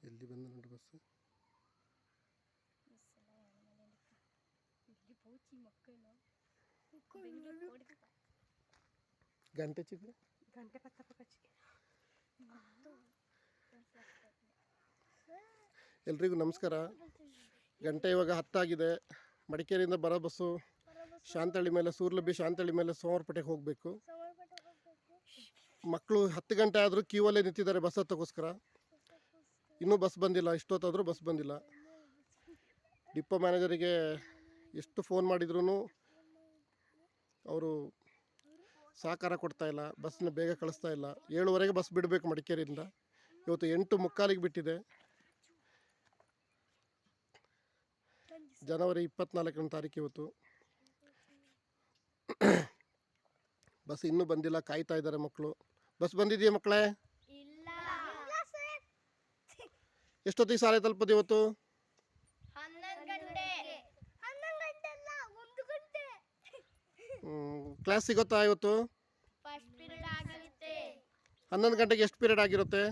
ಎಲ್ಲಿ ಬಂದ ನೋಡಿ ಬಸ್. ಗಂಟೆ ಚಿಕ್ಕ ಗಂಟೆ ಪತ್ತ ಪಚ್ಚಿ. ಎಲ್ರಿಗೂ ನಮಸ್ಕಾರ. ಗಂಟೆ ಇವಾಗ 10 ಆಗಿದೆ. ಮಡಿಕೇರಿಯಿಂದ ಬರೋ ಬಸ್ಸು ಶಾಂತಳ್ಳಿ ಮೇಲೆ, ಸೂರ್ಲಬ್ಬಿ ಶಾಂತಳ್ಳಿ ಮೇಲೆ ಸೋಮವಾರಪೇಟೆಗೆ ಹೋಗಬೇಕು. ಮಕ್ಕಳು 10 ಗಂಟೆ ಆದರೂ ಕ್ಯೂವಲ್ಲೇ ನಿಂತಿದ್ದಾರೆ ಬಸ್ ಹತ್ತಕ್ಕೋಸ್ಕರ. ಇನ್ನೂ ಬಸ್ ಬಂದಿಲ್ಲ. ಇಷ್ಟೊತ್ತಾದರೂ ಬಸ್ ಬಂದಿಲ್ಲ. ಡಿಪೋ ಮ್ಯಾನೇಜರಿಗೆ ಎಷ್ಟು ಫೋನ್ ಮಾಡಿದ್ರು ಅವರು ಸಹಕಾರ ಕೊಡ್ತಾಯಿಲ್ಲ. ಬಸ್ನ ಬೇಗ ಕಳಿಸ್ತಾ ಇಲ್ಲ. 7:15 ಬಸ್ ಬಿಡಬೇಕು ಮಡಿಕೇರಿಯಿಂದ. ಇವತ್ತು 8:45 ಬಿಟ್ಟಿದೆ. ಜನವರಿ 24ನೇ ತಾರೀಕು ಇವತ್ತು. ಬಸ್ ಇನ್ನೂ ಬಂದಿಲ್ಲ, ಕಾಯ್ತಾ ಇದ್ದಾರೆ ಮಕ್ಕಳು. ಬಸ್ ಬಂದಿದೆಯಾ ಮಕ್ಕಳೇ? ಎಷ್ಟೊತ್ತಿಗೆ ಶಾಲೆ ತಲುಪೋದು ಇವತ್ತು? 11 ಗಂಟೆ. ಕ್ಲಾಸ್ ಸಿಗುತ್ತಾ ಇವತ್ತು? 11 ಗಂಟೆಗೆ ಎಷ್ಟು ಪೀರಿಯಡ್ ಆಗಿರುತ್ತೆ?